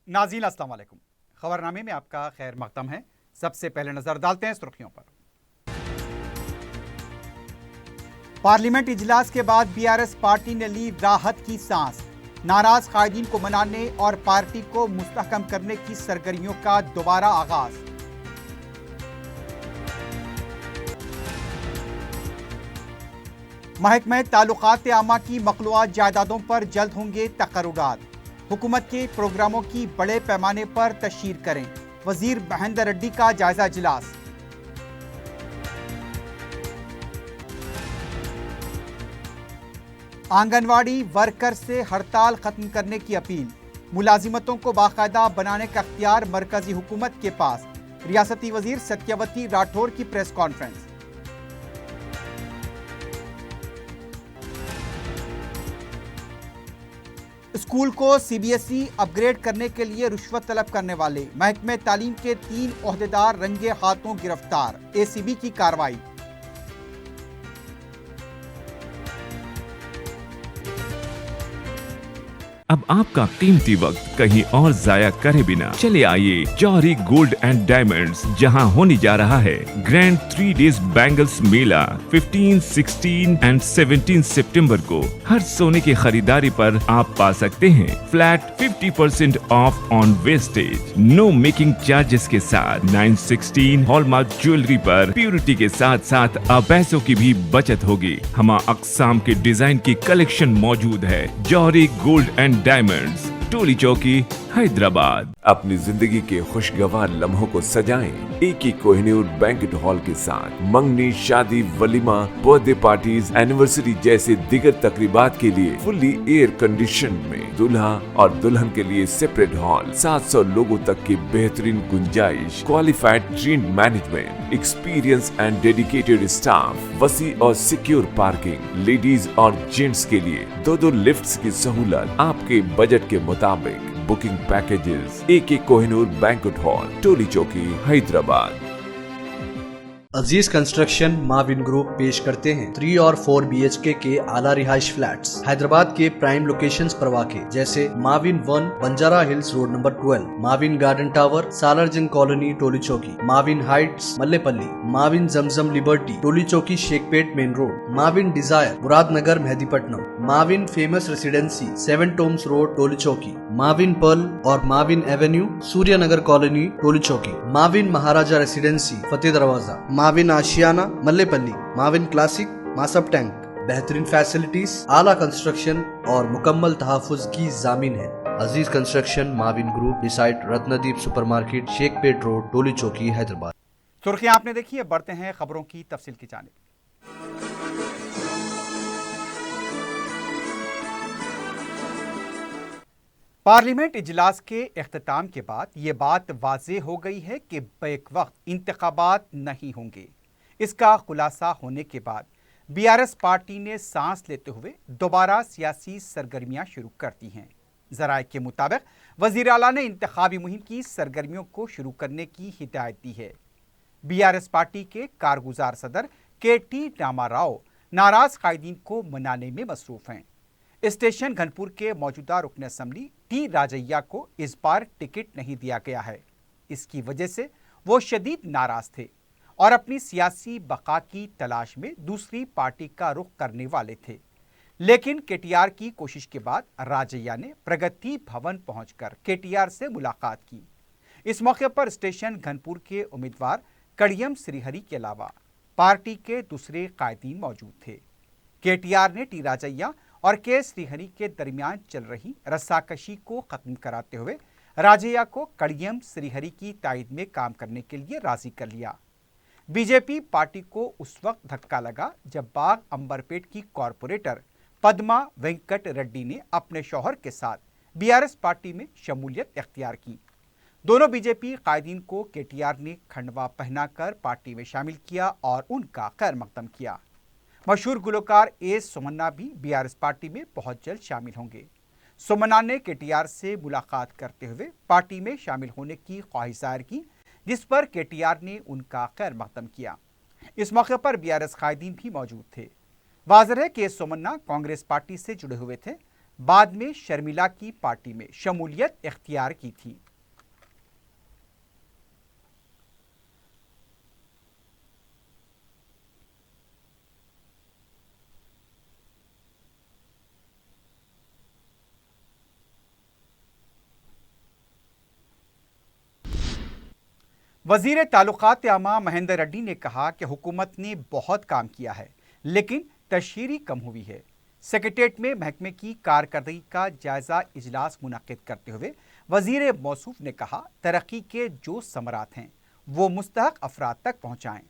नाज़रीन अस्सलाम वालेकुम। खबरनामे में आपका खैर मक़दम है। सबसे पहले नजर डालते हैं सुर्खियों पर। पार्लियामेंट इजलास के बाद बीआरएस पार्टी ने ली राहत की सांस। नाराज कायदीन को मनाने और पार्टी को मुस्तहकम करने की सरगर्मियों का दोबारा आगाज। महकमे ताल्लुकात आमा की मखलूआत जायदादों पर जल्द होंगे तकर्रुरात। हुकूमत के प्रोग्रामों की बड़े पैमाने पर तशहीर करें। वजीर महेंद्र रेड्डी का जायजा इजलास। आंगनवाड़ी वर्कर से हड़ताल खत्म करने की अपील। मुलाजिमतों को बाकायदा बनाने का अख्तियार मरकजी हुकूमत के पास। रियासती वजीर सत्यवती राठौर की प्रेस कॉन्फ्रेंस। स्कूल को सीबीएसई अपग्रेड करने के लिए रिश्वत तलब करने वाले महकमे तालीम के 3 ओहदेदार रंगे हाथों गिरफ्तार। एसीबी की कार्रवाई। अब आपका कीमती वक्त कहीं और जाया करे बिना चले आइए जौहरी गोल्ड एंड डायमंड्स, जहां होने जा रहा है grand 3 days bangles Mela 15, 16 and 17 सितंबर को। हर सोने की खरीदारी पर आप पा सकते हैं flat 50% off on wastage, no making charges के साथ 916 हॉलमार्क ज्वेलरी पर प्योरिटी के साथ साथ अब पैसों की भी बचत होगी। हम अक़साम के डिजाइन की कलेक्शन मौजूद है। जौहरी गोल्ड एंड डायमंड्स, टोली चौकी, हैदराबाद। अपनी जिंदगी के खुशगवार लम्हों को सजाएं एक ही कोहिनूर बैंक्वेट हॉल के साथ। मंगनी, शादी, वलीमा, बर्थडे पार्टीज, एनिवर्सरी जैसे दिगर तकरीबात के लिए फुल्ली एयर कंडीशन में दूल्हा और दुल्हन के लिए सेपरेट हॉल। 700 लोगों तक की बेहतरीन गुंजाइश, qualified train management, experience and dedicated staff, वसी और सिक्योर पार्किंग, लेडीज और जेंट्स के लिए 2 लिफ्ट्स की सहूलत आपके बजट के मुताबिक। Booking packages AK Kohinoor banquet hall, Toli Chowki, Hyderabad. Aziz construction Mavin group पेश करते हैं 3 और 4 BHK के आला रिहाइश फ्लैट्स हैदराबाद के प्राइम लोकेशंस पर वाक़े, जैसे Mavin 1 Banjara hills road number 12, Mavin garden tower Salarjung colony Toli Chowki, Mavin heights Mallepally, Mavin Zamzam liberty Toli Chowki Shaikpet main road, Mavin desire Muradnagar Mehdipatnam, Mavin famous residency 7 tombs road Toli Chowki, Mavin pearl और Mavin avenue Suryanagar colony Toli Chowki, Mavin Maharaja residency Fateh Darwaza, Mavin Ashiana Mallepally, Mavin classic Masab tank. बेहतरीन फैसिलिटीज, आला कंस्ट्रक्शन और मुकम्मल तहफ़्फ़ुज़ की जामिन है। Aziz construction Mavin group, beside Ratnadeep supermarket, Shaikpet road, Toli Chowki, Hyderabad. सुर्खियां आपने देखी है, बढ़ते हैं खबरों की तफसील की जानिब। पार्लियामेंट इजलास के इख्तिताम के बाद ये बात वाज़ेह हो गई है कि बैक वक्त इंतखाबात नहीं होंगे। इसका खुलासा होने के बाद बीआरएस पार्टी ने सांस लेते हुए दोबारा सियासी सरगर्मियां शुरू कर दी हैं। ज़राए के मुताबिक वज़ीर आला ने इंतखाबी मुहिम की सरगर्मियों को शुरू करने की हिदायत दी है। बीआरएस पार्टी के कारगुजार सदर KT रामाराव नाराज कायदीन को मनाने में मसरूफ हैं। स्टेशन घनपुर के मौजूदा रुकन असम्बली T राजैया को इस बार टिकट नहीं दिया गया है। इसकी वजह से वो शदीद नाराज थे और अपनी सियासी बका की तलाश में दूसरी पार्टी का रुख करने वाले थे। लेकिन KTR की कोशिश के बाद राजैया ने प्रगति भवन पहुंचकर KTR से मुलाकात की। इस मौके पर स्टेशन घनपुर के उम्मीदवार कड़ियम श्रीहरी के अलावा पार्टी के दूसरे कायदीन मौजूद थे। KTR ने T राजैया और K श्रीहरी के दरमियान चल रही रस्साकशी को खत्म कराते हुए राजैया को कड़ियम श्रीहरी की तायद में काम करने के लिए राजी कर लिया। बीजेपी पार्टी को उस वक्त धक्का लगा जब बाग अंबरपेट की कॉरपोरेटर पद्मा वेंकट रेड्डी ने अपने शौहर के साथ बीआरएस पार्टी में शमूलियत इख्तियार की। दोनों बीजेपी कायदीन को KTR ने खंडवा पहनाकर पार्टी में शामिल किया और उनका खैर मकदम किया। मशहूर गुलकार A सोमन्ना भी बीआरएस पार्टी में बहुत जल्द शामिल होंगे। सोमन्ना ने KTR से मुलाकात करते हुए पार्टी में शामिल होने की ख्वाहिश जाहिर की, जिस पर KTR ने उनका खैर मकदम किया। इस मौके पर बीआरएस कायदीन भी मौजूद थे। वाज़ेह है कि सोमन्ना कांग्रेस पार्टी से जुड़े हुए थे। बाद में शर्मिला की पार्टी में शमूलियत इख्तियार की थी। वजीर ताल्लुकात आमा महेंद्र रेड्डी ने कहा कि हुकूमत ने बहुत काम किया है, लेकिन तशहीरी कम हुई है। सेक्रेटेरिएट में महकमे की कारकर्दगी का जायजा इजलास मुनक्किद करते हुए वजीर मौसूफ ने कहा, तरक्की के जो समरात हैं वो मुस्तहक अफराद तक पहुँचाएँ।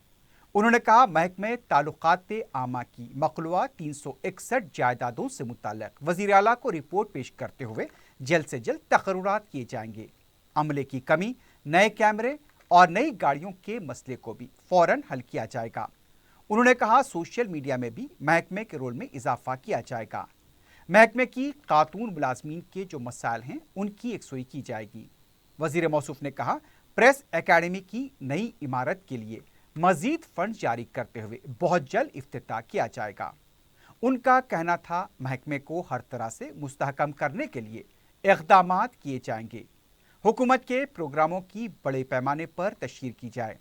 उन्होंने कहा, महकमे ताल्लुकात आमा की मखलूआ 361 जायदादों से मुताल्लिक वजीर आला को रिपोर्ट पेश करते हुए जल्द से जल्द तकर्रुरात किए जाएंगे। अमले की कमी, नए कैमरे और नई गाड़ियों के मसले को भी फौरन हल किया जाएगा। उन्होंने कहा, सोशल मीडिया में भी महकमे के रोल में इजाफा किया जाएगा। महकमे की खातून मुलाजमीन के जो मसाइल हैं उनकी यकसुई की जाएगी। वजीर मौसूफ ने कहा, प्रेस एकेडमी की नई इमारत के लिए मजीद फंड जारी करते हुए बहुत जल्द इफ्तिताह किया जाएगा। उनका कहना था, महकमे को हर तरह से मुस्तहकम करने के लिए इक़दामात किए जाएंगे। हुकूमत के प्रोग्रामों की बड़े पैमाने पर तशहीर की जाए।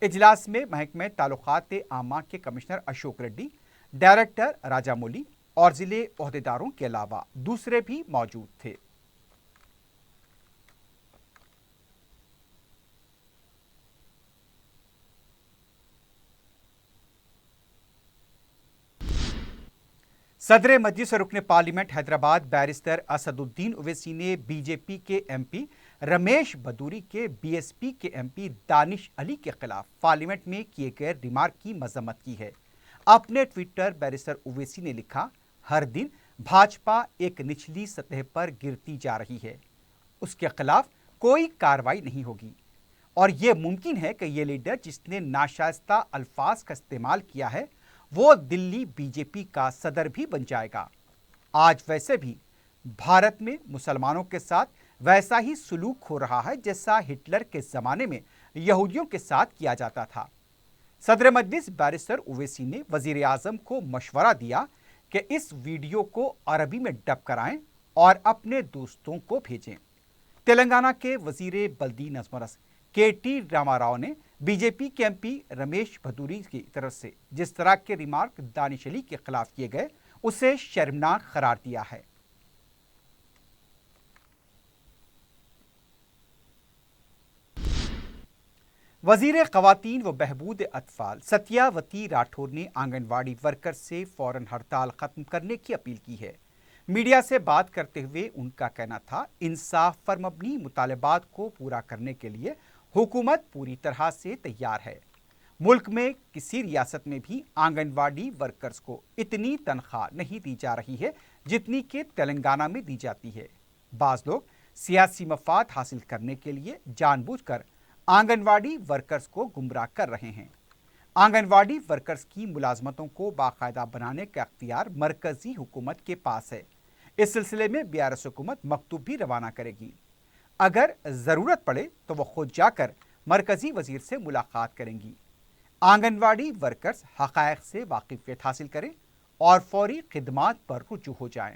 इजलास में महकमे ताल्लुकात आमा के कमिश्नर अशोक रेड्डी, डायरेक्टर राजामौली और जिले ओहदेदारों के अलावा दूसरे भी मौजूद थे। सदर मजलिस रुकन पार्लियामेंट हैदराबाद बैरिस्टर असदुद्दीन ओवैसी ने बीजेपी के एमपी रमेश बदूरी के बीएसपी के एमपी दानिश अली के खिलाफ पार्लियामेंट में किए गए रिमार्क की मजम्मत की है। अपने ट्विटर बैरिस्टर ओवैसी ने लिखा, हर दिन भाजपा एक निचली सतह पर गिरती जा रही है, उसके खिलाफ कोई कार्रवाई नहीं होगी और यह मुमकिन है कि यह लीडर जिसने नाशाइस्ता अल्फाज का इस्तेमाल किया है वो दिल्ली बीजेपी का सदर भी बन जाएगा। आज वैसे भी भारत में मुसलमानों के साथ वैसा ही सुलूक हो रहा है जैसा हिटलर के ज़माने में यहूदियों के साथ किया जाता था। सदर मजलिस बैरिस्टर ओवैसी ने वजीर आज़म को मशवरा दिया कि इस वीडियो को अरबी में डब कराएं और अपने दोस्तों को भेजें। तेलंगाना के वजीर बल्दी नज़्मरस केटी रामाराव ने बीजेपी के एमपी रमेश भदूरी की तरफ से जिस तरह के रिमार्क दानिश अली के खिलाफ किए गए उसे शर्मनाक करार दिया है। वजीर ख़वातीन व बहबूद अतफाल सत्यावती राठौर ने आंगनवाड़ी वर्कर से फौरन हड़ताल खत्म करने की अपील की है। मीडिया से बात करते हुए उनका कहना था, इंसाफ पर मबनी मुतालबात को पूरा करने के लिए हुकूमत पूरी तरह से तैयार है। मुल्क में किसी रियासत में भी आंगनवाड़ी वर्कर्स को इतनी तनख्वाह नहीं दी जा रही है जितनी कि तेलंगाना में दी जाती है। बाज़ लोग सियासी मफाद हासिल करने के लिए जानबूझकर आंगनवाड़ी वर्कर्स को गुमराह कर रहे हैं। आंगनवाड़ी वर्कर्स की मुलाजमतों को बाकायदा बनाने का अख्तियार मरकजी हुकूमत के पास है। इस सिलसिले में बीआरएस हुकूमत मकतूब भी रवाना करेगी। अगर ज़रूरत पड़े तो वह खुद जाकर मरकजी वजीर से मुलाकात करेंगी। आंगनवाड़ी वर्कर्स हक़ाइक़ से वाकिफ़ियत हासिल करें और फौरी खिदमात पर रुजू हो जाएं।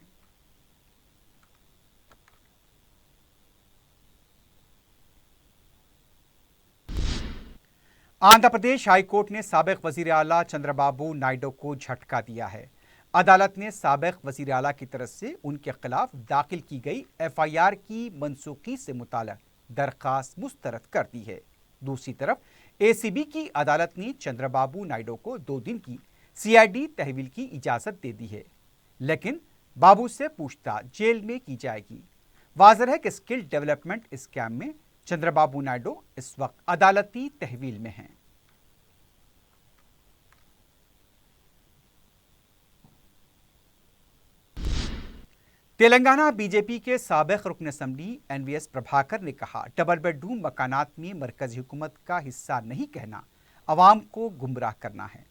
आंध्र प्रदेश हाई कोर्ट ने साबिक़ वज़ीर आला चंद्रबाबू नायडू को झटका दिया है। अदालत ने साबिक़ वज़ीर आला की तरफ से उनके खिलाफ दाखिल की गई एफआईआर की मनसूखी से मुताल्लिक़ दरख्वास्त मुस्तरद कर दी है। दूसरी तरफ एसीबी की अदालत ने चंद्रबाबू नायडू को 2 दिन की सीआईडी तहवील की इजाज़त दे दी है, लेकिन बाबू से पूछताछ जेल में की जाएगी। वाज़ेह है कि स्किल डेवलपमेंट स्कैम में चंद्रबाबू नायडू इस वक्त अदालती तहवील में हैं। तेलंगाना बीजेपी के साबिक़ रुकन असम्बली एनवीएस प्रभाकर ने कहा, डबल बेडरूम मकानात में मरकजी हुकूमत का हिस्सा नहीं कहना अवाम को गुमराह करना है।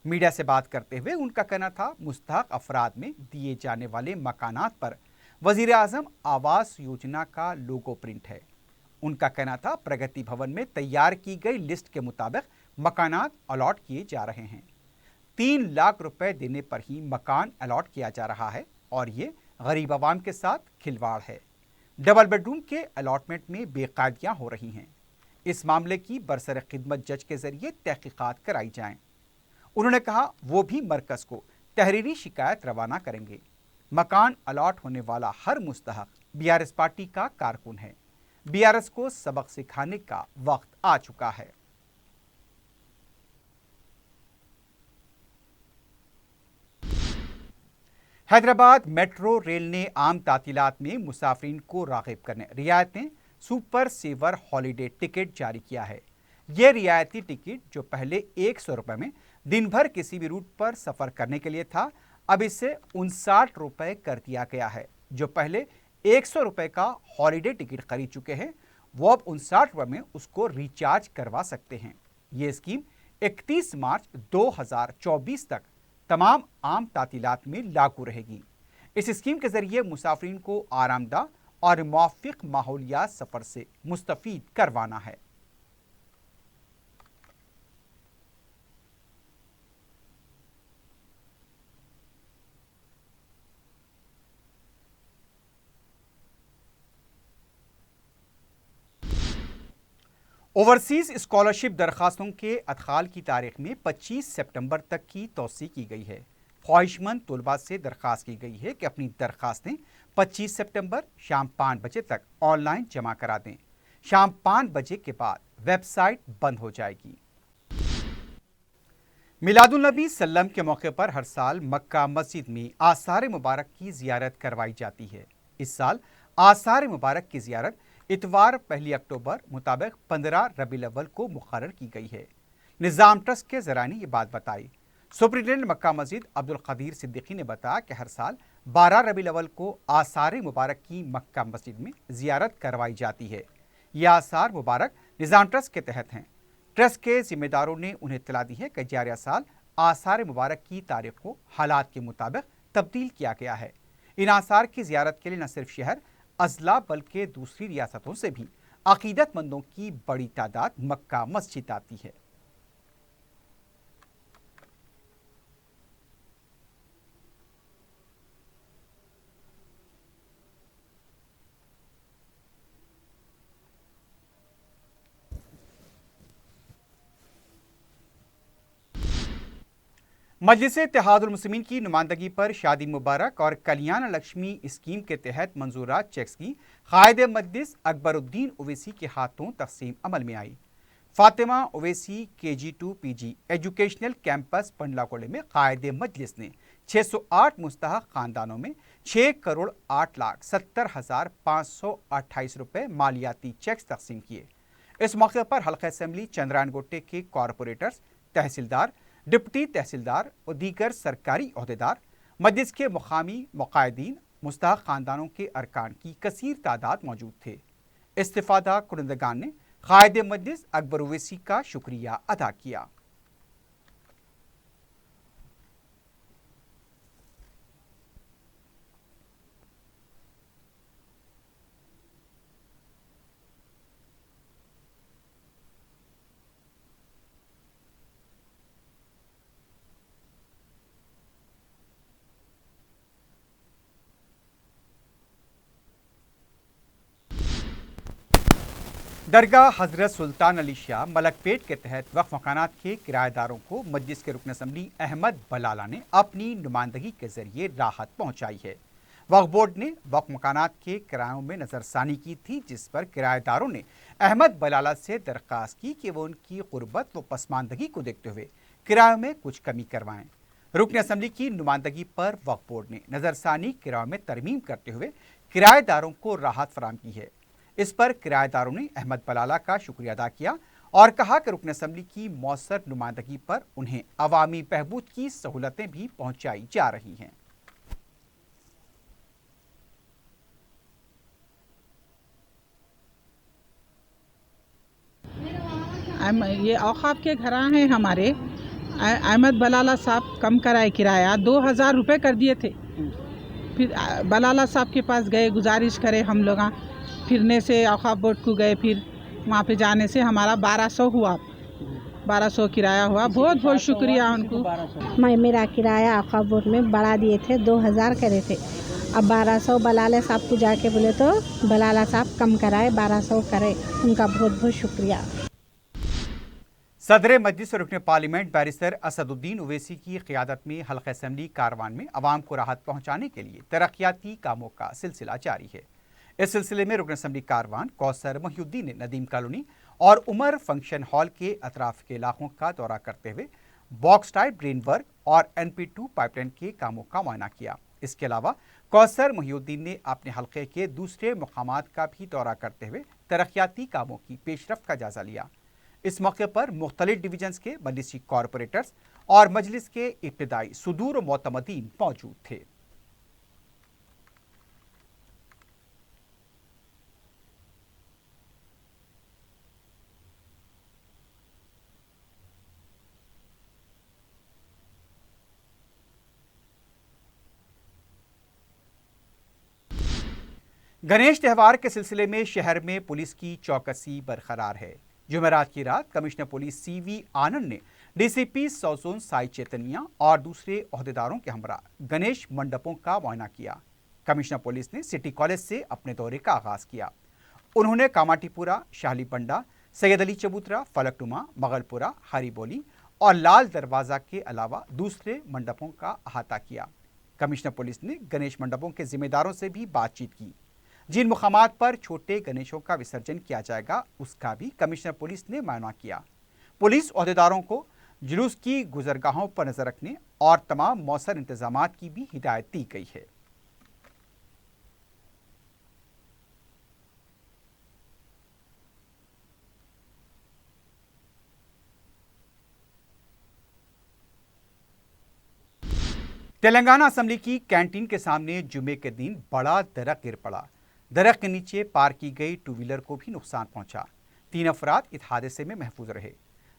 मीडिया से बात करते हुए उनका कहना था, मुस्तहक अफराद में दिए जाने वाले मकानात पर वज़ीर आज़म आवास योजना का लोगो प्रिंट है। उनका कहना था, प्रगति भवन में तैयार की गई लिस्ट के मुताबिक मकानात अलॉट किए जा रहे हैं। 3 लाख रुपए देने पर ही मकान अलॉट किया जा रहा है और ये गरीब आवाम के साथ खिलवाड़ है। डबल बेडरूम के अलॉटमेंट में बेकायदियां हो रही हैं। इस मामले की बरसर खिदमत जज के जरिए तहकीकात कराई जाएं। उन्होंने कहा वो भी मरकज को तहरीरी शिकायत रवाना करेंगे। मकान अलॉट होने वाला हर मुस्तहक बीआरएस पार्टी का कारकुन है। बीआरएस को सबक सिखाने का वक्त आ चुका है। हैदराबाद मेट्रो रेल ने आम तातीलात में मुसाफिरीन को राग़िब करने रियायतें सुपर सेवर हॉलीडे टिकट जारी किया है। यह रियायती टिकट जो पहले 100 रुपये में दिन भर किसी भी रूट पर सफ़र करने के लिए था, अब इसे 59 रुपये कर दिया गया है। जो पहले 100 रुपये का हॉलीडे टिकट खरीद चुके हैं वो अब 59 रुपये में उसको रिचार्ज करवा सकते हैं। ये स्कीम 31 मार्च 2024 तक तमाम आम तातीलात में लागू रहेगी। इस स्कीम के जरिए मुसाफिरीन को आरामदा और मुवाफ़िक़ माहौलियात सफ़र से मुस्तफ़ीद करवाना है। ओवरसीज़ स्कॉलरशिप दरखास्तों के अदखाल की तारीख में 25 सितंबर तक की तौसी की गई है। ख्वाहिशमंद तलबा से दरख्वास्त की गई है कि अपनी दरखास्तें 25 सितंबर शाम 5 बजे तक ऑनलाइन जमा करा दें। शाम 5 बजे के बाद वेबसाइट बंद हो जाएगी। मिलादुल नबी सल्लम के मौके पर हर साल मक्का मस्जिद में आसार मुबारक की ज़ियारत करवाई जाती है। इस साल आसार मुबारक की ज़ियारत इतवार 1 अक्टूबर मुताबिक 15 रबीउल अव्वल को मुकर्रर की गई है। निज़ाम ट्रस्ट के ज़राए ने यह बात बताई। सुपरिटेंडेंट मक्का मस्जिद अब्दुल कदीर सिद्दीकी ने बताया कि हर साल 12 रबीउल अव्वल को आसार मुबारक की मक्का मस्जिद में ज़ियारत करवाई जाती है। यह आसार मुबारक निज़ाम ट्रस्ट के तहत हैं। ट्रस्ट के जिम्मेदारों ने उन्हें इत्तला दी है कि जारिया साल आसार मुबारक की तारीख को हालात के मुताबिक तब्दील किया गया है। इन आसार की ज़ियारत के लिए न सिर्फ शहर अजला बल्कि दूसरी रियासतों से भी अकीदतमंदों की बड़ी तादाद मक्का मस्जिद आती है। मजलिस इत्तेहादुल मुस्लिमीन की नुमाइंदगी पर शादी मुबारक और कल्याण लक्ष्मी स्कीम के तहत मंजूरात चेक्स की कायद मजलिस अकबरुद्दीन ओवैसी के हाथों तकसीम अमल में आई। Fatima Owaisi KG2 PG educational campus पंडलाकोले में कायद मजलिस ने 608 मुस्तहक खानदानों में 6,08,70,528 रुपये मालियाती चेक्स तकसीम किए। इस मौके पर हल्का असम्बली चंद्रायन गोटे के कॉरपोरेटर्स, तहसीलदार, डिप्टी तहसीलदार और दीगर सरकारी ओहदेदार, मजलिस के मुकामी मुकायदीन, मुस्तहक खानदानों के अरकान की कसीर तादाद मौजूद थे। इस्तिफादा कुनंदगान ने कायद मजलिस अकबर ओवैसी का शुक्रिया अदा किया। दरगाह हजरत सुल्तान अली शाह मलकपेट के तहत वक्फ मकानात के किराएदारों को मजलिस के रुकन असम्बली अहमद बलाला ने अपनी नुमाइंदगी के जरिए राहत पहुंचाई है। वक्फ बोर्ड ने वक्फ मकानात के किरायों में नज़रसानी की थी, जिस पर किराएदारों ने अहमद बलाला से दरख्वास्त की कि वो उनकी गुर्बत व पसमानदगी को देखते हुए किरायों में कुछ कमी करवाएं। रुकन असम्बली की नुमाइंदगी पर वक्फ बोर्ड ने नज़रसानी किरायों में तरमीम करते हुए किराएदारों को राहत फराहम की है। इस पर किराएदारों ने अहमद बलाला का शुक्रिया अदा किया और कहा कि रुकन असम्बली की मौसर नुमाइंदगी पर उन्हें अवामी बहबूद की सहूलतें भी पहुंचाई जा रही हैं। ये औकाफ के घर हैं हमारे। अहमद बलाला साहब कम कराए किराया 2000 रुपये कर दिए थे। फिर बलाला साहब के पास गए, गुजारिश करे हम लोग, फिरने से औकाफ बोर्ड को गए, फिर वहाँ पे जाने से हमारा 1200 हुआ। 1200 किराया हुआ। बहुत बहुत शुक्रिया उनको। मैं मेरा किराया औकाफ बोर्ड में बढ़ा दिए थे, 2000 करे थे, अब 1200 बलाला साहब को जाके बोले तो बलाला साहब कम कराए, 1200 करे। उनका बहुत बहुत शुक्रिया। सदर मजलिस और रुकन पार्लियामेंट बैरिस्टर असदुद्दीन ओवैसी की क़ियादत में हल्का असम्बली कारवान में अवाम को राहत पहुँचाने के लिए तरक्याती कामों का सिलसिला जारी है। इस सिलसिले में रुकन असम्बली कारवान कौसर मोहिउद्दीन ने नदीम कॉलोनी और उमर फंक्शन हॉल के अतराफ के इलाकों का दौरा करते हुए बॉक्स टाइप ड्रेन वर्क और NP2 पाइपलाइन के कामों का मुआयना किया। इसके अलावा कौसर मोहिउद्दीन ने अपने हल्के के दूसरे मुकामात का भी दौरा करते हुए तरक्याती कामों की पेशरफ्त का जायजा लिया। इस मौके पर मुख्तलिफ डिवीजन्स के मजलिसी कॉरपोरेटर्स और मजलिस के इब्तिदाई सुदूर मोतमदीन मौजूद थे। गणेश त्यौहार के सिलसिले में शहर में पुलिस की चौकसी बरकरार है। जुमेरात की रात कमिश्नर पुलिस CV आनंद ने DCP south zone Sai Chaitanya और दूसरे ओहदेदारों के हमरा गणेश मंडपों का मुआयना किया। कमिश्नर पुलिस ने सिटी कॉलेज से अपने दौरे का आगाज किया। उन्होंने कामाटीपुरा, शाहली पंडा, सैयद अली चबूतरा, फलकनुमा, मगलपुरा, हरीबोली और लाल दरवाजा के अलावा दूसरे मंडपों का अहाता किया। कमिश्नर पुलिस ने गणेश मंडपों के जिम्मेदारों से भी बातचीत की। जिन मुकामात पर छोटे गणेशों का विसर्जन किया जाएगा उसका भी कमिश्नर पुलिस ने मुआयना किया। पुलिस ओहदेदारों को जुलूस की गुजरगाहों पर नजर रखने और तमाम मौसर इंतजामात की भी हिदायत दी गई है। तेलंगाना असेंबली की कैंटीन के सामने जुमे के दिन बड़ा दरख्त गिर पड़ा। दरख्त के नीचे पार्क की गई 2 व्हीलर को भी नुकसान पहुंचा। 3 अफराद इस हादसे में महफूज रहे।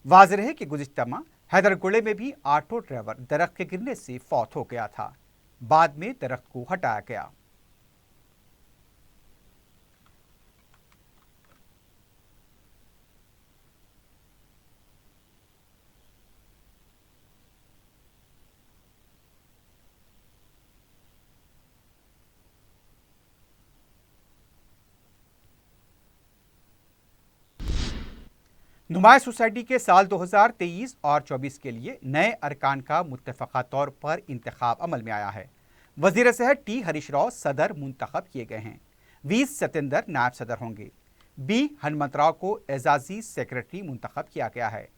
वाज़ेह है कि गुज़िश्ता माह हैदरगुड़े में भी ऑटो ड्राइवर दरख्त के गिरने से फौत हो गया था। बाद में दरख्त को हटाया गया। नुमाइश सोसाइटी के साल 2023 और 24 के लिए नए अरकान का मुत्तफ़क़ा तौर पर इंतखाब अमल में आया है। वज़ीर सेहत T हरीश राव सदर मुंतखब किए गए हैं। V सतेंदर नायब सदर होंगे। B हनुमंतराव को एजाजी सेक्रेटरी मुंतखब किया गया है।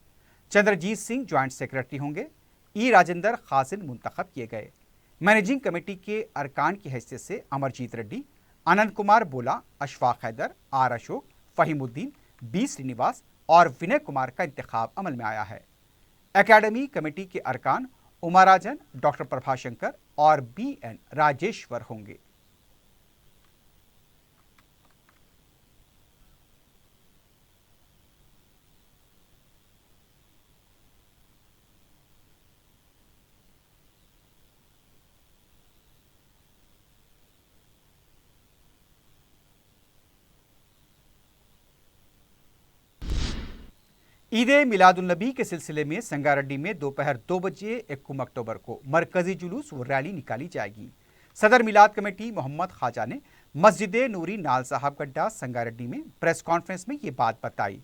चंद्रजीत सिंह ज्वाइंट सेक्रेटरी होंगे। E राजेंद्र खासिन मुंतखब किए गए। मैनेजिंग कमेटी के अरकान की हैसियत से अमरजीत रेड्डी, आनंद कुमार बोला, अशफाक हैदर, R अशोक, फहीमुद्दीन, B श्रीनिवास और विनय कुमार का इंतखाब अमल में आया है। एकेडमी कमेटी के अरकान उमाराजन, डॉक्टर प्रभाशंकर और BN राजेश्वर होंगे। ईद मिलादुन्नबी के सिलसिले में संगारेड्डी में दोपहर 2 बजे 1 अक्टूबर को मरकजी जुलूस व रैली निकाली जाएगी। सदर मिलाद कमेटी मोहम्मद ख्वाजा ने मस्जिद नूरी नाल साहब गड्ढा संगारेड्डी में प्रेस कॉन्फ्रेंस में ये बात बताई।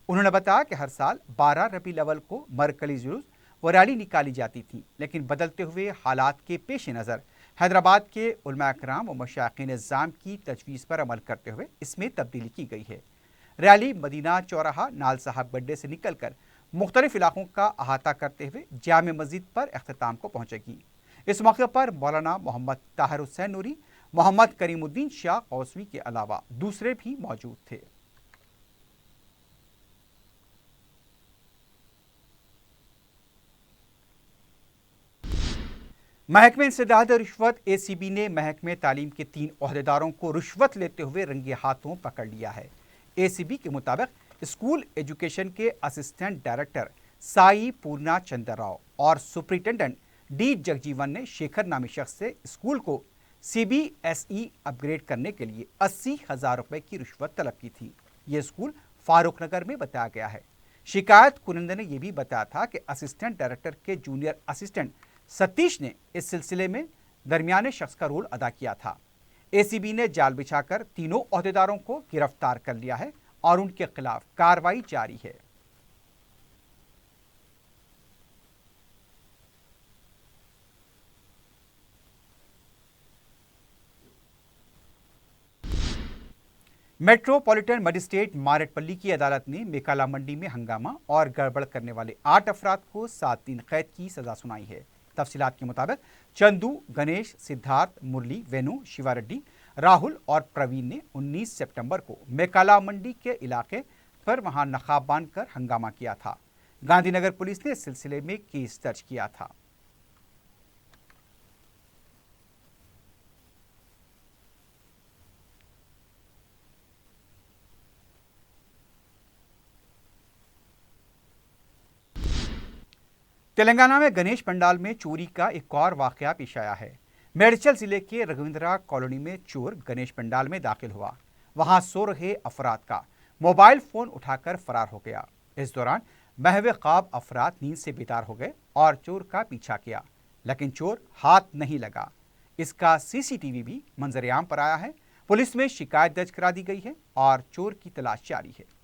उन्होंने बताया कि हर साल 12 रबी अव्वल को मरकजी जुलूस व रैली निकाली जाती थी, लेकिन बदलते हुए हालात के पेश नज़र हैदराबाद के उलमा इकराम व मशाइखीन निज़ाम की तजवीज़ पर अमल करते हुए इसमें तब्दीली की गई है। रैली मदीना चौराहा नाल साहब गड्ढे से निकलकर मुख्तलिफ इलाकों का अहाता करते हुए जामे मस्जिद पर अख्ताम को पहुंचेगी। इस मौके पर मौलाना मोहम्मद ताहिर हुसैन नूरी, मोहम्मद करीमुद्दीन शाह कौसवी के अलावा दूसरे भी मौजूद थे। महकमे इंसदाद रिश्वत ACB ने महकमे तालीम के 3 ओहदेदारों को रिश्वत लेते हुए रंगे हाथों पकड़ लिया है। ACB के मुताबिक स्कूल एजुकेशन के असिस्टेंट डायरेक्टर साई पूर्णा चंद्र राव और सुपरिटेंडेंट D जगजीवन ने शेखर नामी शख्स से स्कूल को CBSE अपग्रेड करने के लिए 80,000 रुपए की रिश्वत तलब की थी। ये स्कूल फारूक नगर में बताया गया है। शिकायत कुनिंदा ने यह भी बताया था कि असिस्टेंट डायरेक्टर के जूनियर असिस्टेंट सतीश ने इस सिलसिले में दरमियाने शख्स का रोल अदा किया था। एसीबी ने जाल बिछाकर तीनों ओहदेदारों को गिरफ्तार कर लिया है और उनके खिलाफ कार्रवाई जारी है। मेट्रोपॉलिटन मजिस्ट्रेट मारेटपल्ली की अदालत ने मेकाला मंडी में हंगामा और गड़बड़ करने वाले 8 अफराद को 7 दिन कैद की सजा सुनाई है। तफसीलात के मुताबिक चंदू, गणेश, सिद्धार्थ, मुरली, वेनु, शिवा रेड्डी, राहुल और प्रवीण ने 19 सितंबर को मेकाला मंडी के इलाके पर वहां नकाब बांधकर हंगामा किया था। गांधीनगर पुलिस ने इस सिलसिले में केस दर्ज किया था। तेलंगाना में गणेश पंडाल में चोरी का एक और वाकया पेश आया है। मेडचल जिले के रघुविंद्रा कॉलोनी में चोर गणेश पंडाल में दाखिल हुआ। वहां सो रहे अफराद का मोबाइल फोन उठाकर फरार हो गया। इस दौरान महवे ख्वाब अफराद नींद से बेदार हो गए और चोर का पीछा किया, लेकिन चोर हाथ नहीं लगा। इसका सीसीटीवी भी मंजर-ए-आम पर आया है। पुलिस में शिकायत दर्ज करा दी गई है और चोर की तलाश जारी है।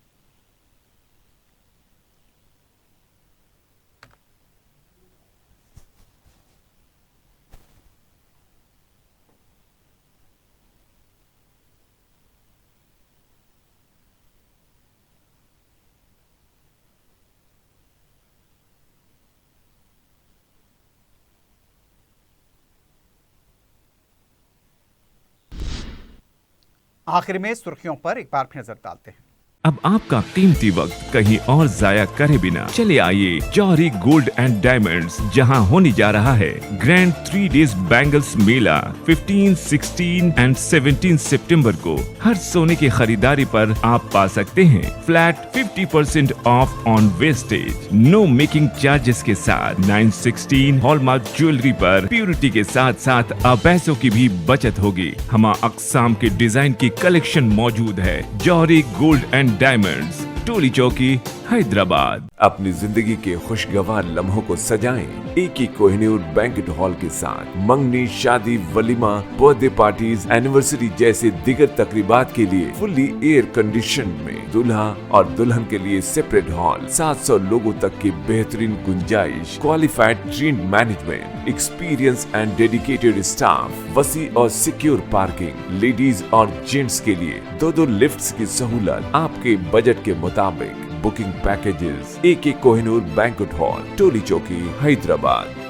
आखिर में सुर्खियों पर एक बार फिर नजर डालते हैं। अब आपका कीमती वक्त कहीं और जाया करे बिना चले आइए जौहरी गोल्ड एंड डायमंड्स, जहां होने जा रहा है grand 3 days bangles Mela 15, 16 and 17 सितंबर को। हर सोने की खरीदारी पर आप पा सकते हैं flat 50% off on wastage, no making charges के साथ 916 हॉलमार्क ज्वेलरी पर प्योरिटी के साथ साथ अब पैसों की भी बचत होगी। हमा अक़साम के डिजाइन की कलेक्शन मौजूद है। जौहरी गोल्ड एंड डायमंड्स, टोली चौकी, हैदराबाद। अपनी जिंदगी के खुशगवार लम्हों को सजाएं एक ही कोहिनूर बैंकेट हॉल के साथ। मंगनी, शादी, वलीमा, बर्थडे पार्टीज, एनिवर्सरी जैसे दिगर तकरीबात के लिए फुल्ली एयर कंडीशन में दूल्हा और दुल्हन के लिए सेपरेट हॉल, 700 लोगों तक की बेहतरीन गुंजाइश, qualified train management, experience and dedicated staff, वसी और सिक्योर पार्किंग, लेडीज और जेंट्स के लिए 2 लिफ्ट्स की सहूलत आपके बजट के मुताबिक। Booking packages AK Kohinoor banquet hall, Toli Chowki, Hyderabad.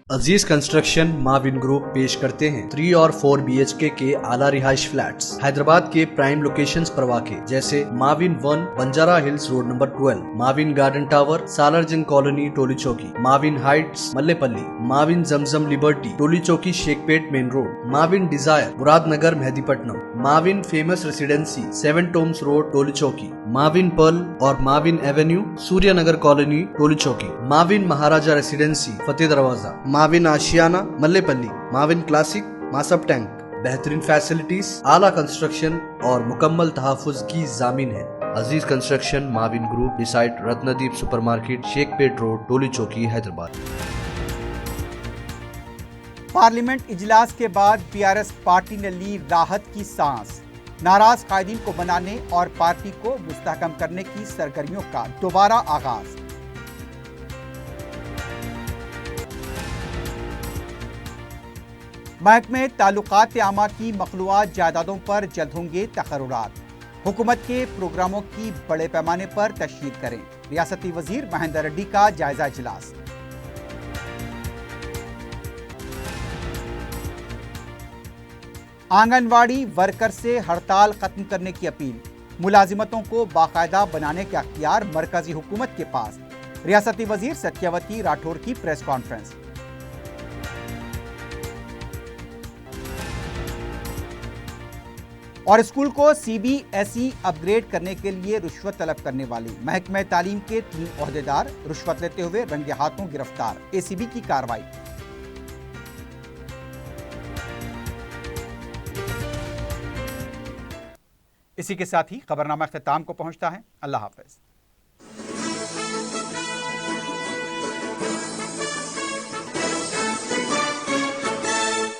Aziz construction Mavin group पेश करते हैं 3 और 4 BHK के आला रिहाइश फ्लैट्स हैदराबाद के प्राइम लोकेशंस पर वाक़े, जैसे Mavin 1 Banjara hills road number 12, Mavin garden tower Salarjung colony Toli Chowki, Mavin heights Mallepally, Mavin Zamzam liberty Toli Chowki Shaikpet main road, Mavin desire Muradnagar Mehdipatnam, Mavin famous residency 7 tombs road Toli Chowki, Mavin pearl और Mavin avenue Suryanagar colony Toli Chowki, Mavin Maharaja residency Fateh Darwaza, Mavin Ashiana Mallepally, Mavin classic Masab tank. बेहतरीन फैसिलिटीज, आला कंस्ट्रक्शन और मुकम्मल तहफ़्फ़ुज़ की ज़ामिन है। Aziz construction Mavin group, beside Ratnadeep supermarket, Shaikpet road, Toli Chowki, Hyderabad. Parliament इजलास के बाद BRS पार्टी ने ली राहत की सांस। नाराज कायदीन को बनाने और पार्टी को मुस्तहकम करने की सरगर्मियों का दोबारा आगाज। महकमे ताल्लुकात आमा की मखलूआत जायदादों पर जल्द होंगे तकर्रुरात। हुकूमत के प्रोग्रामों की बड़े पैमाने पर तशहीद करें। रियासती वजीर महेंद्र रेड्डी का जायजा इजलास। आंगनवाड़ी वर्कर से हड़ताल खत्म करने की अपील। मुलाजिमतों को बाकायदा बनाने का अख्तियार मरकजी हुकूमत के पास। रियासती वजीर सत्यावती राठौर की प्रेस कॉन्फ्रेंस। और स्कूल को CBSE अपग्रेड करने के लिए रिश्वत तलब करने वाले महकमे तालीम के 3 ओहदेदार रिश्वत लेते हुए रंगे हाथों गिरफ्तार। ACB की कार्रवाई। इसी के साथ ही खबरनामा अख्ताम को पहुंचता है। अल्लाह हाफिज।